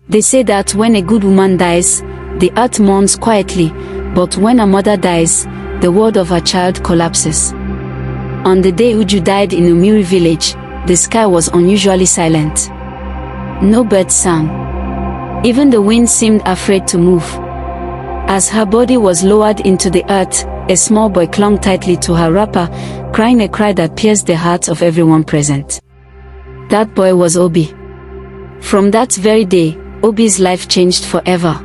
They say that when a good woman dies, the earth mourns quietly, but when a mother dies, the world of her child collapses. On the day Uju died in Umiri village, the sky was unusually silent. No birds sang. Even the wind seemed afraid to move. As her body was lowered into the earth, a small boy clung tightly to her wrapper, crying a cry that pierced the hearts of everyone present. That boy was Obi. From that very day, Obi's life changed forever.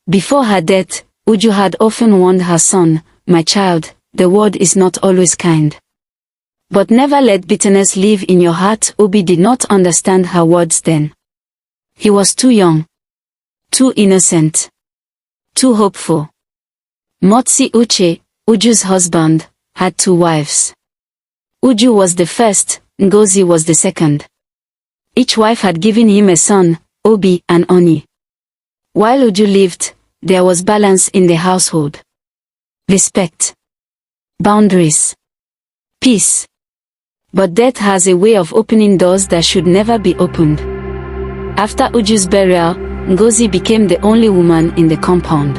Before her death, Uju had often warned her son, "My child, the world is not always kind. But never let bitterness live in your heart." Obi did not understand her words then. He was too young, too innocent, too hopeful. Motsi Uche, Uju's husband, had 2 wives. Uju was the first, Ngozi was the second. Each wife had given him a son, Obi and Oni. While Uju lived, there was balance in the household. Respect. Boundaries. Peace. But death has a way of opening doors that should never be opened. After Uju's burial, Ngozi became the only woman in the compound.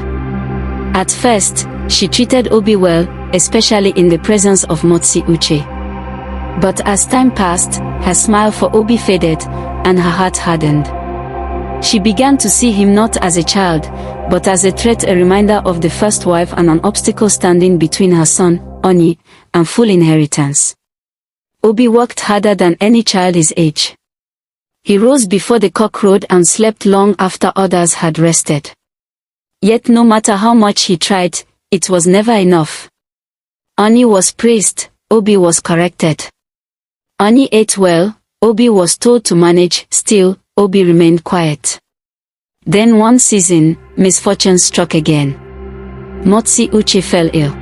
At first, she treated Obi well, especially in the presence of Motsi Uche. But as time passed, her smile for Obi faded, and her heart hardened. She began to see him not as a child, but as a threat, a reminder of the first wife and an obstacle standing between her son, Oni, and full inheritance. Obi worked harder than any child his age. He rose before the cock crowed and slept long after others had rested. Yet no matter how much he tried, it was never enough. Oni was praised, Obi was corrected. Oni ate well, Obi was told to manage, still, Obi remained quiet. Then one season, misfortune struck again. Motsi Uche fell ill.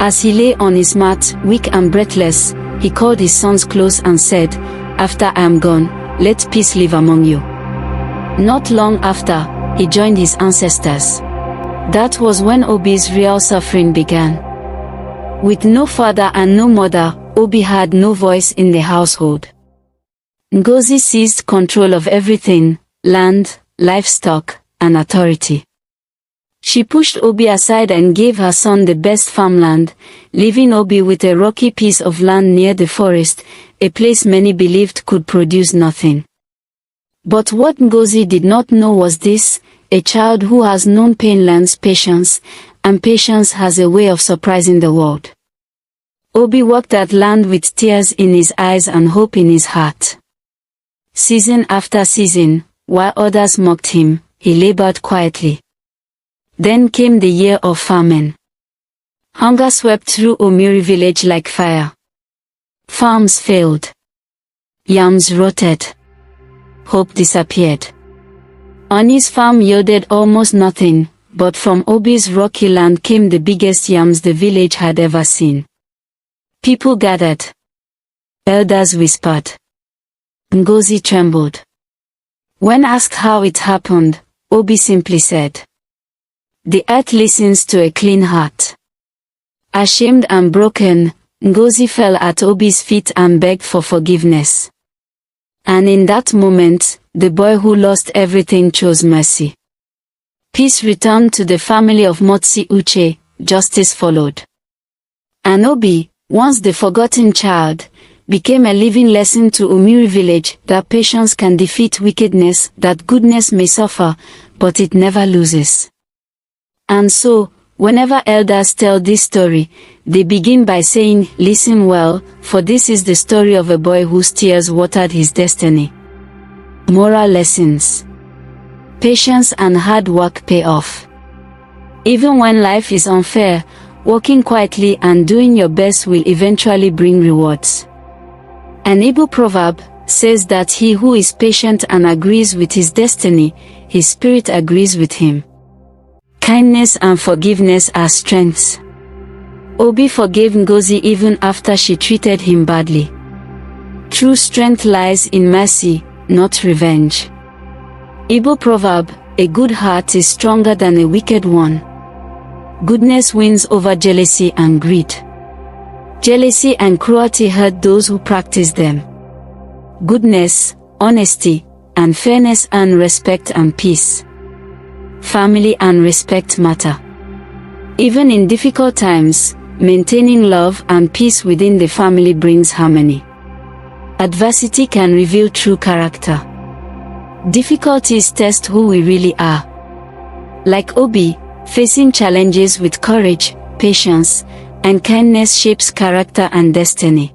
As he lay on his mat, weak and breathless, he called his sons close and said, "After I am gone, let peace live among you." Not long after, he joined his ancestors. That was when Obi's real suffering began. With no father and no mother, Obi had no voice in the household. Ngozi seized control of everything: land, livestock, and authority. She pushed Obi aside and gave her son the best farmland, leaving Obi with a rocky piece of land near the forest, a place many believed could produce nothing. But what Ngozi did not know was this: a child who has known pain learns patience, and patience has a way of surprising the world. Obi worked that land with tears in his eyes and hope in his heart. Season after season, while others mocked him, he labored quietly. Then came the year of famine. Hunger swept through Umiri village like fire. Farms failed. Yams rotted. Hope disappeared. Oni's farm yielded almost nothing, but from Obi's rocky land came the biggest yams the village had ever seen. People gathered. Elders whispered. Ngozi trembled. When asked how it happened, Obi simply said, "The earth listens to a clean heart." Ashamed and broken, Ngozi fell at Obi's feet and begged for forgiveness. And in that moment, the boy who lost everything chose mercy. Peace returned to the family of Motsi Uche, justice followed. And Obi, once the forgotten child, became a living lesson to Umiri village that patience can defeat wickedness, that goodness may suffer, but it never loses. And so, whenever elders tell this story, they begin by saying, "Listen well, for this is the story of a boy whose tears watered his destiny." Moral lessons. Patience and hard work pay off. Even when life is unfair, working quietly and doing your best will eventually bring rewards. An Igbo proverb says that he who is patient and agrees with his destiny, his spirit agrees with him. Kindness and forgiveness are strengths. Obi forgave Ngozi even after she treated him badly. True strength lies in mercy, not revenge. Igbo proverb, a good heart is stronger than a wicked one. Goodness wins over jealousy and greed. Jealousy and cruelty hurt those who practice them. Goodness, honesty, and fairness and respect and peace. Family and respect matter. Even in difficult times, maintaining love and peace within the family brings harmony. Adversity can reveal true character. Difficulties test who we really are. Like Obi, facing challenges with courage, patience, and kindness shapes character and destiny.